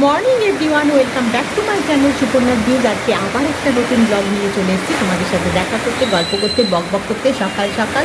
Morning everyone, welcome back to my channel সুপর্ণার views. আজকে আবার একটা নতুন ব্লগ নিয়ে চলে এসেছি তোমাদের সাথে দেখা করতে, গল্প করতে, বকবক করতে। সকাল সকাল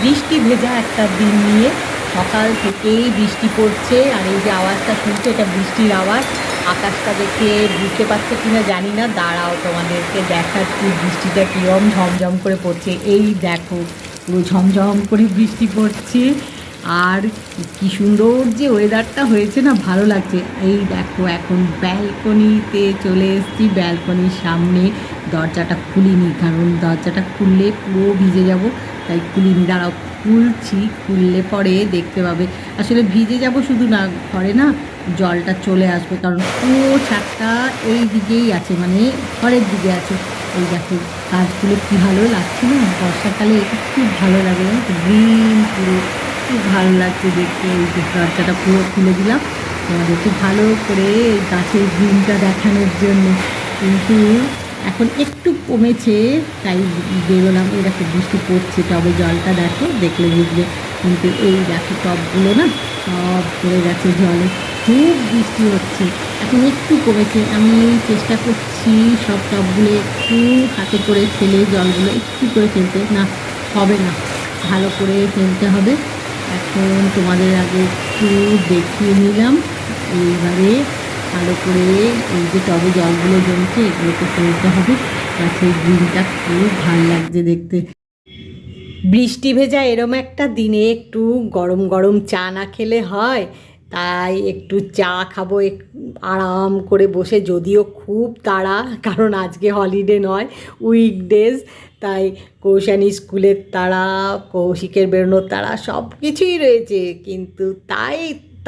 বৃষ্টি ভেজা একটা দিন নিয়ে সকাল থেকেই বৃষ্টি পড়ছে, আর এই যে আওয়াজটা শুনছে এটা বৃষ্টির আওয়াজ। আকাশটা দেখে বুঝতে পারছে কিনা জানি না, দাঁড়াও তোমাদেরকে দেখাচ্ছি বৃষ্টিটা কীরকম ঝমঝম করে পড়ছে। এই দেখো পুরো ঝমঝম করে বৃষ্টি পড়ছে, আর কি সুন্দর যে ওয়েদারটা হয়েছে না, ভালো লাগছে। এই দেখো এখন ব্যালকনিতে চলে এসেছি, ব্যালকনির সামনে। দরজাটা খুলিনি কারণ দরজাটা খুললে পুরো ভিজে যাব, তাই খুলিনি। দাঁড়াও খুলছি, খুললে পরে দেখতে পাবে। আসলে ভিজে যাব শুধু না, ঘরে না জলটা চলে আসবে, কারণ পুরো ছাদটা এই দিকেই আছে, মানে ঘরের দিকে আছে। এই দেখো গাছগুলো কী ভালো লাগছে না, বর্ষাকালে এটা খুব ভালো লাগে, গ্রিন পুরো, খুব ভালো লাগছে দেখতে। এই যে দরজাটা পুরো খুলে দিলাম তোমাদেরকে ভালো করে গাছের গ্রিনটা দেখানোর জন্য, কিন্তু এখন একটু কমেছে তাই বেরোলাম। এই দেখো বৃষ্টি পড়ছে, টবে জলটা দেখো, দেখলে বুঝবে। কিন্তু এই দেখো টবগুলো না সব পড়ে গেছে জলে, খুব বৃষ্টি হচ্ছে। এখন একটু কমেছে, আমি চেষ্টা করছি সব টবগুলো একটু হাতে করে ফেলে জলগুলো একটু করে ফেলতে। না, হবে না, ভালো করে ফেলতে হবে। এখন তোমাদের আগে একটু দেখিয়ে নিলাম। এইবারে ভালো করে এই যে টবে জলগুলো জমছে এগুলোকে ফেলতে হবে, গাছের গ্রিনটা খুব ভালো লাগছে দেখতে। বৃষ্টি ভেজা এরম একটা দিনে একটু গরম গরম চা না খেলে হয়, তাই একটু চা খাবো আরাম করে বসে। যদিও খুব তাড়া, কারণ আজকে হলিডে নয়, উইকডেজ, তাই কৌশানী স্কুলের তাড়া, কৌশিকের বেরোনোর তাড়া, সব কিছুই রয়েছে। কিন্তু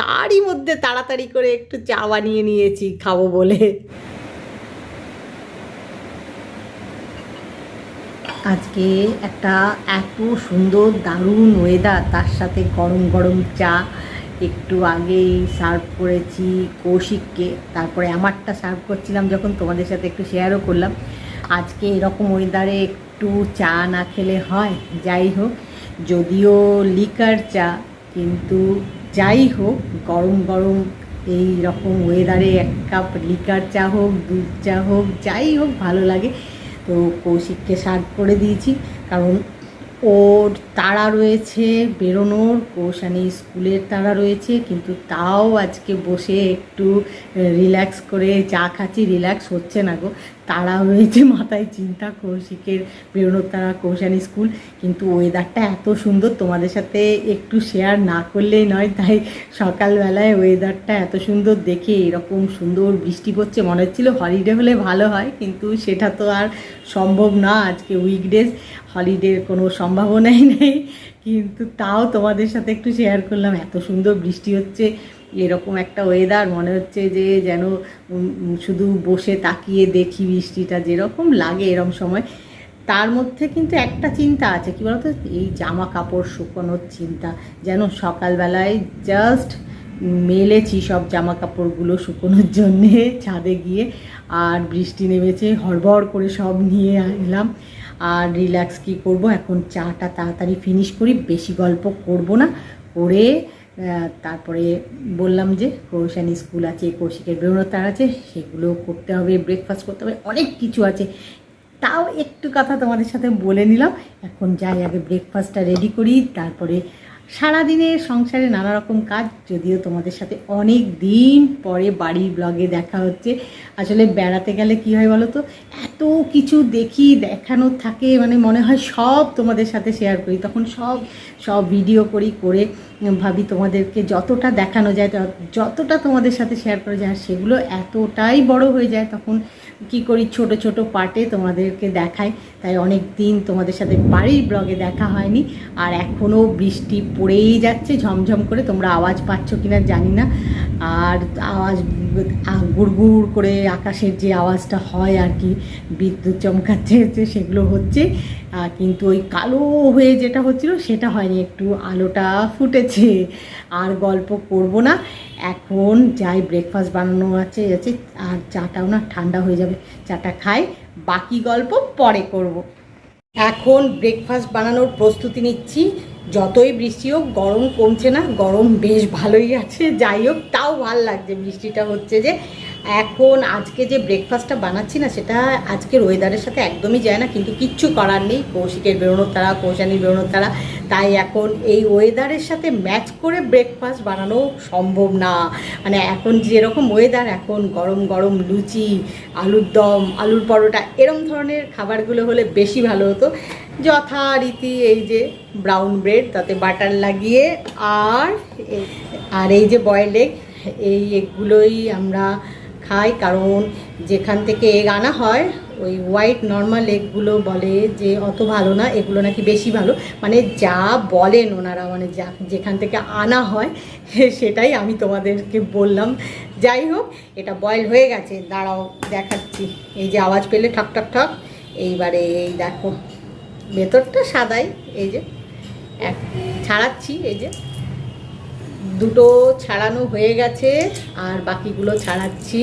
তারই মধ্যে তাড়াতাড়ি করে একটু চা বানিয়ে নিয়েছি খাবো বলে। আজকে একটা এত সুন্দর দারুণ ওয়েদার, তার সাথে গরম গরম চা। একটু আগেই সার্ভ করেছি কৌশিককে, তারপরে আমারটা সার্ভ করছিলাম যখন তোমাদের সাথে একটু শেয়ারও করলাম। আজকে এরকম ওয়েদারে একটু চা না খেলে হয়। যাই হোক, যদিও লিকার চা, কিন্তু যাই হোক গরম গরম এই রকম ওয়েদারে এক কাপ লিকার চা হোক, দুধ চা হোক, যাই হোক ভালো লাগে। তো কৌশিককে সার্ভ করে দিয়েছি, কারণ ওর তাড়া রয়েছে বেরোনোর, কৌশানী স্কুলের তাড়া রয়েছে, কিন্তু তাও আজকে বসে একটু রিল্যাক্স করে চা খাচ্ছি। রিল্যাক্স হচ্ছে না গো, তাড়া রয়েছে মাথায়, চিন্তা কৌশিকের বেরোনোর তাড়া, কৌশানী স্কুল। কিন্তু ওয়েদারটা এত সুন্দর, তোমাদের সাথে একটু শেয়ার না করলেই নয়। তাই সকালবেলায় ওয়েদারটা এত সুন্দর দেখে, এরকম সুন্দর বৃষ্টি পড়ছে, মনে হচ্ছিলো হলিডে হলে ভালো হয়, কিন্তু সেটা তো আর সম্ভব না। আজকে উইকডেজ, হলিডের কোনো সম্ভাবনাই নেই, কিন্তু তাও তোমাদের সাথে একটু শেয়ার করলাম। এত সুন্দর বৃষ্টি হচ্ছে, এরকম একটা ওয়েদার মনে হচ্ছে যে যেন শুধু বসে তাকিয়ে দেখি বৃষ্টিটা, যেরকম লাগে এরকম সময়। তার মধ্যে কিন্তু একটা চিন্তা আছে, কী বলতো, এই জামা কাপড় শুকোনোর চিন্তা। যেন সকালবেলায় জাস্ট মেলেছি সব জামা কাপড়গুলো শুকোনোর জন্যে ছাদে গিয়ে, আর বৃষ্টি নেমেছে, হড়বড় করে সব নিয়ে এলাম। আর রিল্যাক্স কী করব, এখন চাটা তাড়াতাড়ি ফিনিশ করি, বেশি গল্প করব না, করে তারপরে বললাম যে কৌশানী স্কুল আছে, কৌশিকের বেরোনোর তার আছে, সেগুলো করতে হবে, ব্রেকফাস্ট করতে হবে, অনেক কিছু আছে। তাও একটু কথা তোমাদের সাথে বলে নিলাম। এখন যাই আগে ব্রেকফাস্টটা রেডি করি, তারপরে সারাদিনের সংসারে নানা রকম কাজ। যদিও তোমাদের সাথে অনেক দিন পরে বাড়ির ব্লগে দেখা হচ্ছে। আসলে বেড়াতে গেলে কী হয় বলো তো, এত কিছু দেখি, দেখানোর থাকে, মানে মনে হয় সব তোমাদের সাথে শেয়ার করি, তখন সব ভিডিও করি, করে ভাবি তোমাদেরকে যতটা দেখানো যায়, যতটা তোমাদের সাথে শেয়ার করা যায়, আর সেগুলো এতটাই বড় হয়ে যায়, তখন কি করি ছোট ছোট পার্টে তোমাদেরকে দেখাই। তাই অনেক দিন তোমাদের সাথে বাড়ির ব্লগে দেখা হয়নি। আর এখনও বৃষ্টি পড়েই যাচ্ছে ঝমঝম করে, তোমরা আওয়াজ পাচ্ছ কিনা জানি না। আর আওয়াজ গুড়গুড় করে আকাশের যে আওয়াজটা হয় আর কি, বিদ্যুৎ চমকাচ্ছে সেগুলো হচ্ছে, কিন্তু ওই কালো হয়ে যেটা হচ্ছিল সেটা হয়নি, একটু আলোটা ফুটেছে। আর গল্প করব না, এখন যাই, ব্রেকফাস্ট বানানো আছে, আর চাটাও না ঠান্ডা হয়ে যাবে, চাটা খাই, বাকি গল্প পরে করব। এখন ব্রেকফাস্ট বানানোর প্রস্তুতি নিচ্ছি। যতই বৃষ্টি হোক গরম কমছে না, গরম বেশ ভালোই আছে। যাই হোক, তাও ভাল লাগছে বৃষ্টিটা হচ্ছে যে। এখন আজকে যে ব্রেকফাস্টটা বানাচ্ছি না, সেটা আজকের ওয়েদারের সাথে একদমই যায় না, কিন্তু কিচ্ছু করার নেই। কৌশিকের বেরোনোর তারা, কৌশানির বেরোনোর তারা, তাই এখন এই ওয়েদারের সাথে ম্যাচ করে ব্রেকফাস্ট বানানো সম্ভব না। মানে এখন যেরকম ওয়েদার, এখন গরম গরম লুচি, আলুর দম, আলুর পরোটা, এরম ধরনের খাবারগুলো হলে বেশি ভালো হতো। যথারীতি এই যে ব্রাউন ব্রেড, তাতে বাটার লাগিয়ে, আর এই যে বয়েলড এগ, এই এগগুলোই আমরা খাই। কারণ যেখান থেকে এগ আনা হয়, ওই হোয়াইট নর্মাল এগগুলো বলে যে অত ভালো না, এগুলো নাকি বেশি ভালো। মানে যা বলেন ওনারা, মানে যা যেখান থেকে আনা হয় সেটাই আমি তোমাদেরকে বললাম। যাই হোক, এটা বয়েল হয়ে গেছে, দাঁড়াও দেখাচ্ছি। এই যে আওয়াজ পেলে ঠক ঠক ঠক, এইবারে এই দেখো ভেতরটা সাদাই, এই যে ছাড়াচ্ছি। এই যে দুটো ছাড়ানো হয়ে গেছে, আর বাকিগুলো ছাড়াচ্ছি।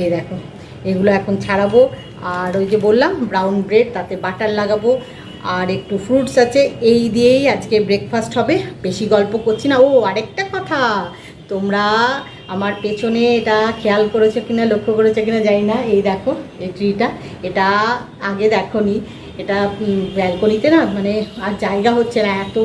এই দেখো, এগুলো এখন ছাড়াবো। আর ওই যে বললাম ব্রাউন ব্রেড, তাতে বাটার লাগাবো, আর একটু ফ্রুটস আছে। এই দিয়েই আজকে ব্রেকফাস্ট হবে। বেশি গল্প করছি না। ও আরেকটা কথা, তোমরা আমার পেছনে এটা খেয়াল করেছো কিনা, লক্ষ্য করেছো কিনা জানি না। এই দেখো এই ট্রিটা, এটা আগে দেখোনি। এটা ব্যালকনিতে না, মানে আর জায়গা হচ্ছে না, এত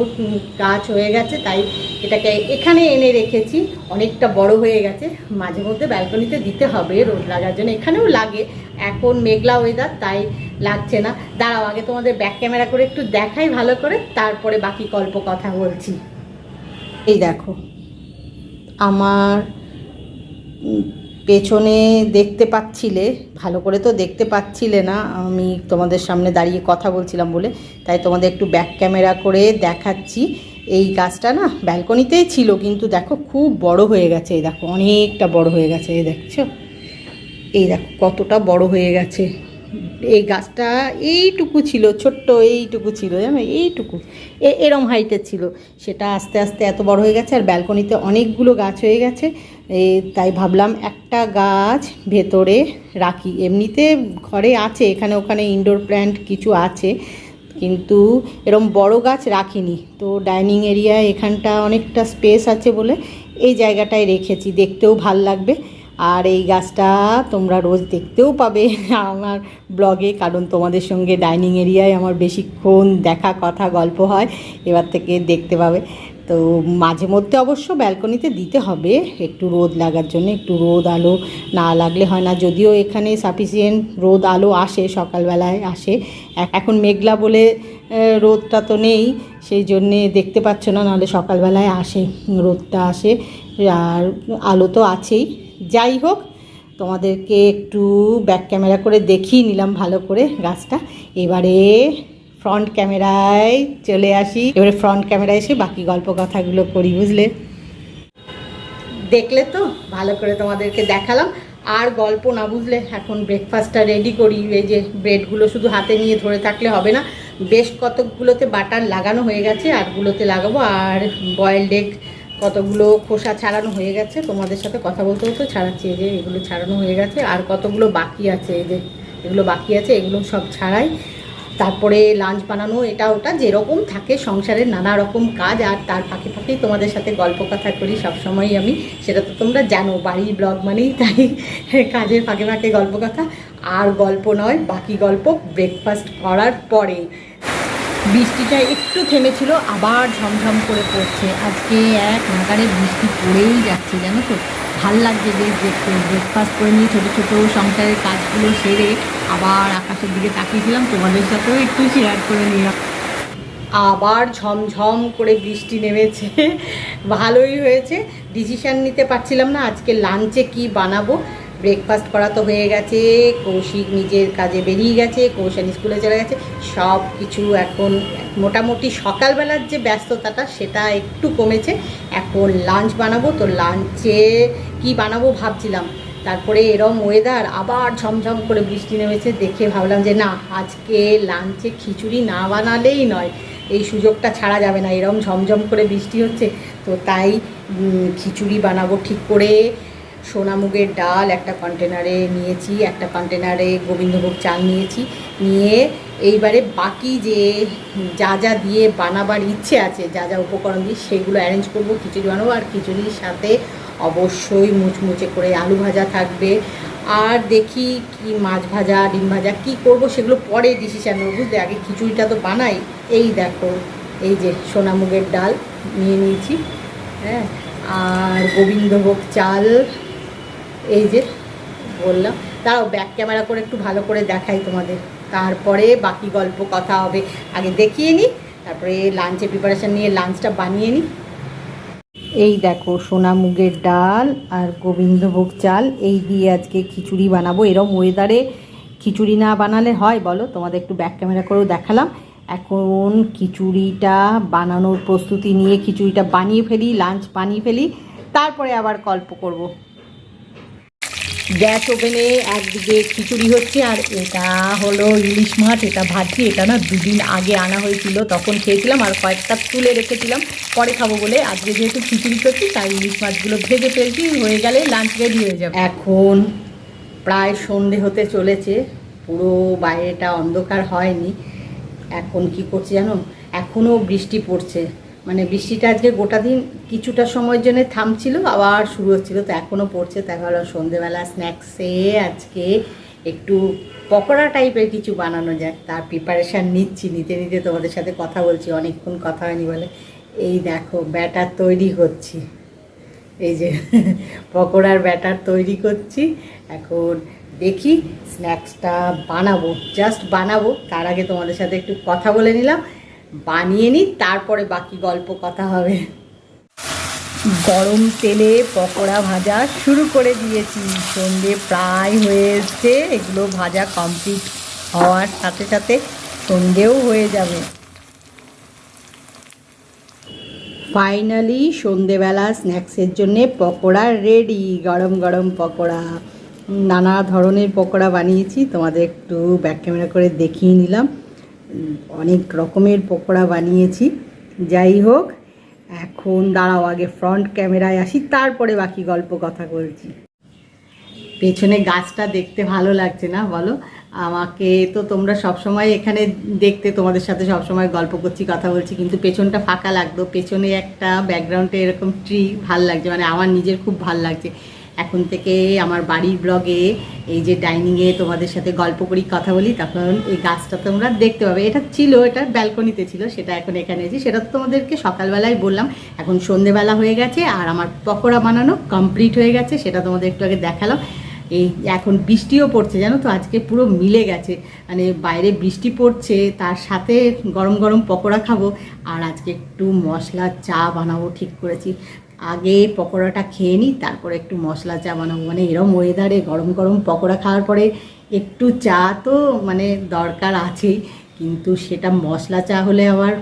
গাছ হয়ে গেছে, তাই এটাকে এখানে এনে রেখেছি। অনেকটা বড় হয়ে গেছে, মাঝে মধ্যে ব্যালকনিতে দিতে হবে রোদ লাগার জন্য। এখানেও লাগে, এখন মেঘলা ওয়েদার, তাই লাগছে না। দাঁড়াও, আগে তোমাদের ব্যাক ক্যামেরা করে একটু দেখাই ভালো করে, তারপরে বাকি গল্প কথা বলছি। এই দেখো, আমার পেছনে দেখতে পাচ্ছিলে, ভালো করে তো দেখতে পাচ্ছিলে না, আমি তোমাদের সামনে দাঁড়িয়ে কথা বলছিলাম বলে, তাই তোমাদের একটু ব্যাক ক্যামেরা করে দেখাচ্ছি। এই গাছটা না ব্যালকনিতেই ছিল, কিন্তু দেখো খুব বড় হয়ে গেছে। এই দেখো অনেকটা বড় হয়ে গেছে, এই দেখছো, এই দেখো কতটা বড় হয়ে গেছে। এই গাছটা এইটুকু ছিল, ছোট্ট এইটুকু ছিল, জানো, এইটুকু এরম হাইটের ছিল। সেটা আস্তে আস্তে এত বড় হয়ে গেছে, আর ব্যালকনিতে অনেকগুলো গাছ হয়ে গেছে। তাই ভাবলাম একটা গাছ ভেতরে রাখি। এমনিতে ঘরে আছে, এখানে ওখানে ইনডোর প্ল্যান্ট কিছু আছে, কিন্তু এরম বড় গাছ রাখিনি। তো ডাইনিং এরিয়ায় এখানটা অনেকটা স্পেস আছে বলে এই জায়গাটায় রেখেছি, দেখতেও ভাল লাগবে। আর এই গাছটা তোমরা রোজ দেখতেও পাবে আমার ব্লগে, কারণ তোমাদের সঙ্গে ডাইনিং এরিয়ায় আমার বেশিক্ষণ দেখা, কথা, গল্প হয়। এবার থেকে দেখতে পাবে। তো মাঝে মধ্যে অবশ্য ব্যালকনিতে দিতে হবে একটু রোদ লাগার জন্য, একটু রোদ আলো না লাগলে হয় না। যদিও এখানে সাফিসিয়েন্ট রোদ আলো আসে, সকালবেলায় আসে। এখন মেঘলা বলে রোদটা তো নেই, সেই জন্যে দেখতে পাচ্ছ না, নাহলে সকালবেলায় আসে, রোদটা আসে, আর আলো তো আছেই। যাই হোক, তোমাদেরকে একটু ব্যাক ক্যামেরা করে দেখিয়ে নিলাম ভালো করে গাছটা। এবারে ফ্রন্ট ক্যামেরায় চলে আসি, এবারে ফ্রন্ট ক্যামেরায় এসে বাকি গল্প কথাগুলো করি, বুঝলে। দেখলে তো ভালো করে তোমাদেরকে দেখালাম। আর গল্প না, বুঝলে। এখন ব্রেকফাস্টটা রেডি করি। এই যে ব্রেডগুলো শুধু হাতে নিয়ে ধরে থাকলে হবে না, বেশ কতকগুলোতে বাটার লাগানো হয়ে গেছে, আরগুলোতে লাগাবো। আর বয়েলড এগ কতগুলো খোসা ছাড়ানো হয়ে গেছে, তোমাদের সাথে কথা বলতে বলতে ছাড়াচ্ছি। এই যে এগুলো ছাড়ানো হয়ে গেছে, আর কতগুলো বাকি আছে, এই যে এগুলো বাকি আছে, এগুলো সব ছাড়াই। তারপরে লাঞ্চ বানানো, এটা ওটা যেরকম থাকে সংসারের নানা রকম কাজ, আর তার ফাঁকে ফাঁকেই তোমাদের সাথে গল্প কথা করি সবসময়ই আমি, সেটা তো তোমরা জানো, বাড়ির ব্লগ মানেই তাই কাজের ফাঁকে ফাঁকে গল্প কথা। আর গল্প নয়, বাকি গল্প ব্রেকফাস্ট করার পরে। বৃষ্টিটা একটু থেমেছিল, আবার ঝমঝম করে পড়ছে। আজকে এক নাগারে বৃষ্টি পড়েই যাচ্ছে, জানো তো। ভাল লাগছে বেশ দেখতে। ব্রেকফাস্ট করে নিয়ে ছোটো ছোটো সংসারের কাজগুলো সেরে আবার আকাশের দিকে তাকিয়েছিলাম, তোমাদের সাথেও একটু শেয়ার করে নিলাম। আবার ঝমঝম করে বৃষ্টি নেমেছে, ভালোই হয়েছে। ডিসিশান নিতে পারছিলাম না আজকে লাঞ্চে কি বানাবো। ব্রেকফাস্ট করা তো হয়ে গেছে, কৌশিক নিজের কাজে বেরিয়ে গেছে, কৌশানি স্কুলে চলে গেছে, সব কিছু এখন মোটামুটি সকালবেলার যে ব্যস্ততাটা সেটা একটু কমেছে। এখন লাঞ্চ বানাবো, তো লাঞ্চে কি বানাবো ভাবছিলাম। তারপরে এরম ওয়েদার, আবার ঝমঝম করে বৃষ্টি নেমেছে, দেখে ভাবলাম যে না, আজকে লাঞ্চে খিচুড়ি না বানালেই নয়, এই সুযোগটা ছাড়া যাবে না। এরম ঝমঝম করে বৃষ্টি হচ্ছে, তো তাই খিচুড়ি বানাবো ঠিক করে। সোনামুগের ডাল একটা কন্টেনারে নিয়েছি, একটা কন্টেনারে গোবিন্দভোগ চাল নিয়েছি, নিয়ে এইবারে বাকি যে যা যা দিয়ে বানাবার ইচ্ছে আছে, যা যা উপকরণ দিয়ে সেগুলো অ্যারেঞ্জ করব। খিচুড়ি বানাবো, আর খিচুড়ির সাথে অবশ্যই মুচমুচে করে আলু ভাজা থাকবে। আর দেখি কি মাছ ভাজা, ডিম ভাজা কী করবো সেগুলো পরে ডিসিশান নেবো, বুঝলে? আগে খিচুড়িটা তো বানাই। এই দেখো, এই যে সোনা মুগের ডাল নিয়ে নিয়েছি, হ্যাঁ, আর গোবিন্দভোগ চাল, এই যে বললাম। তাও ব্যাক ক্যামেরা করে একটু ভালো করে দেখাই তোমাদের, তারপরে বাকি গল্প কথা হবে। আগে দেখিয়ে নিই, তারপরে লাঞ্চে প্রিপারেশান নিয়ে লাঞ্চটা বানিয়ে নিই। এই দেখো সোনা মুগের ডাল আর গোবিন্দভোগ চাল, এই দিয়ে আজকে খিচুড়ি বানাবো। এরম ওয়েদারে খিচুড়ি না বানালে হয় বলো? তোমাদের একটু ব্যাক ক্যামেরা করেও দেখালাম। এখন খিচুড়িটা বানানোর প্রস্তুতি নিয়ে খিচুড়িটা বানিয়ে ফেলি, লাঞ্চ বানিয়ে ফেলি, তারপরে আবার গল্প করব। গ্যাস ওভেনে একদিকে খিচুড়ি হচ্ছে, আর এটা হলো ইলিশ মাছ, এটা ভাজছি। এটা না 2 দিন আগে আনা হয়েছিল, তখন খেয়েছিলাম, আর কয়েকটা তুলে রেখেছিলাম পরে খাবো বলে। আজকে যেহেতু খিচুড়ি করছি তাই ইলিশ মাছগুলো ভেজে ফেলছি, হয়ে গেলে লাঞ্চ রেডি হয়ে যাবে। এখন প্রায় সন্ধে হতে চলেছে, পুরো বাইরেটা অন্ধকার হয়নি। এখন কি করছি জানো? এখনও বৃষ্টি পড়ছে, মানে বৃষ্টিটা আজকে গোটা দিন কিছুটা সময়ের জন্য থামছিল, আবার শুরু হচ্ছিলো, তো এখনও পড়ছে। তাই হলো সন্ধেবেলা স্ন্যাক্সে আজকে একটু পকোড়া টাইপের কিছু বানানো যায়, তার প্রিপারেশান নিচ্ছি। নিতে নিতে তোমাদের সাথে কথা বলছি, অনেকক্ষণ কথা হয়নি বলে। এই দেখো ব্যাটার তৈরি করছি, এই যে পকোড়ার ব্যাটার তৈরি করছি। এখন দেখি স্ন্যাক্সটা বানাবো, জাস্ট বানাবো, তার আগে তোমাদের সাথে একটু কথা বলে নিলাম, বানিয়ে নিই, তারপরে বাকি গল্প কথা হবে। গরম তেলে পকোড়া ভাজা শুরু করে দিয়েছি, সন্ধে প্রায় হয়ে এসছে, এগুলো ভাজা কমপ্লিট হওয়ার সাথে সাথে সন্ধেও হয়ে যাবে। ফাইনালি সন্ধেবেলা স্ন্যাক্সের জন্যে পকোড়া রেডি, গরম গরম পকোড়া। নানা ধরনের পকোড়া বানিয়েছি, তোমাদের একটু ব্যাক ক্যামেরা করে দেখিয়ে নিলাম। অনেক রকমের পকোড়া বানিয়েছি। যাই হোক, এখন দাঁড়াও আগে ফ্রন্ট ক্যামেরায় আসি, তারপরে বাকি গল্প কথা বলছি। পেছনে গাছটা দেখতে ভালো লাগছে না বলো? আমাকে তো তোমরা সবসময় এখানে দেখতে, তোমাদের সাথে সবসময় গল্প করছি, কথা বলছি, কিন্তু পেছনটা ফাঁকা লাগতো। পেছনে একটা ব্যাকগ্রাউন্ডে এরকম ট্রি ভাল লাগছে, মানে আমার নিজের খুব ভাল লাগছে। এখন থেকে আমার বাড়ির ব্লগে এই যে ডাইনিংয়ে তোমাদের সাথে গল্প করি, কথা বলি, তখন এই গাছটা তোমরা দেখতে পাবে। এটা ছিল, এটা ব্যালকনিতে ছিল, সেটা এখন এখানে এসেছি। সেটা তো তোমাদেরকে সকালবেলায় বললাম। এখন সন্ধেবেলা হয়ে গেছে আর আমার পকোড়া বানানো কমপ্লিট হয়ে গেছে, সেটা তোমাদের একটু আগে দেখালাম। এই এখন বৃষ্টিও পড়ছে, জানো তো, আজকে পুরো মিলে গেছে, মানে বাইরে বৃষ্টি পড়ছে, তার সাথে গরম গরম পকোড়া খাবো, আর আজকে একটু মশলা চা বানাবো ঠিক করেছি। আগে পকোড়াটা খেয়ে নিই, তারপরে একটু মশলা চা বানাবো। মানে এরম ওয়েদারে গরম গরম পকোড়া খাওয়ার পরে একটু চা তো মানে দরকার আছেই, কিন্তু সেটা মশলা চা হলে আবার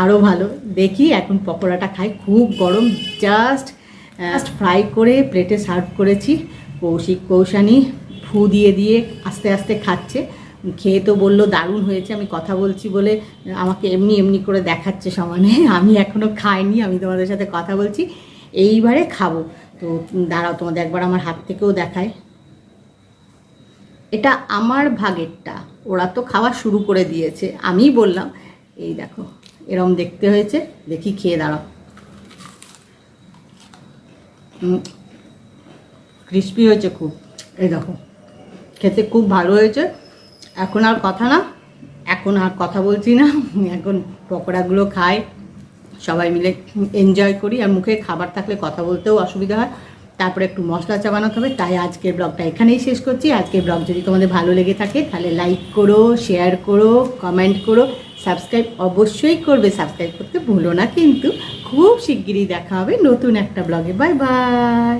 আরও ভালো। দেখি এখন পকোড়াটা খাই, খুব গরম। জাস্ট ফ্রাই করে প্লেটে সার্ভ করেছি। কৌশানী ফু দিয়ে দিয়ে আস্তে আস্তে খাচ্ছে, খেয়ে তো বললো দারুণ হয়েছে। আমি কথা বলছি বলে আমাকে এমনি এমনি করে দেখাচ্ছে সমানে, আমি এখনও খাইনি, আমি তোমাদের সাথে কথা বলছি, এইবারে খাবো। তো দাঁড়াও তোমাদের একবার আমার হাত থেকেও দেখায়। এটা আমার ভাগেরটা, ওরা তো খাওয়া শুরু করে দিয়েছে, আমিই বললাম। এই দেখো এরম দেখতে হয়েছে, দেখি খেয়ে দাঁড়াও। ক্রিস্পি হয়েছে খুব, এই দেখো খেতে খুব ভালো হয়েছে। এখন আর কথা না, এখন আর কথা বলছি না, এখন পকোড়াগুলো খাই, সবাই মিলে এনজয় করি। আর মুখে খাবার থাকলে কথা বলতেও অসুবিধা হয়, তারপরে একটু মশলা চা বানাতে হবে। তাই আজকের ব্লগটা এখানেই শেষ করছি। আজকের ব্লগ যদি তোমাদের ভালো লেগে থাকে তাহলে লাইক করো, শেয়ার করো, কমেন্ট করো, সাবস্ক্রাইব অবশ্যই করবে, সাবস্ক্রাইব করতে ভুলো না কিন্তু। খুব শিগগিরই দেখা হবে নতুন একটা ব্লগে। Bye bye.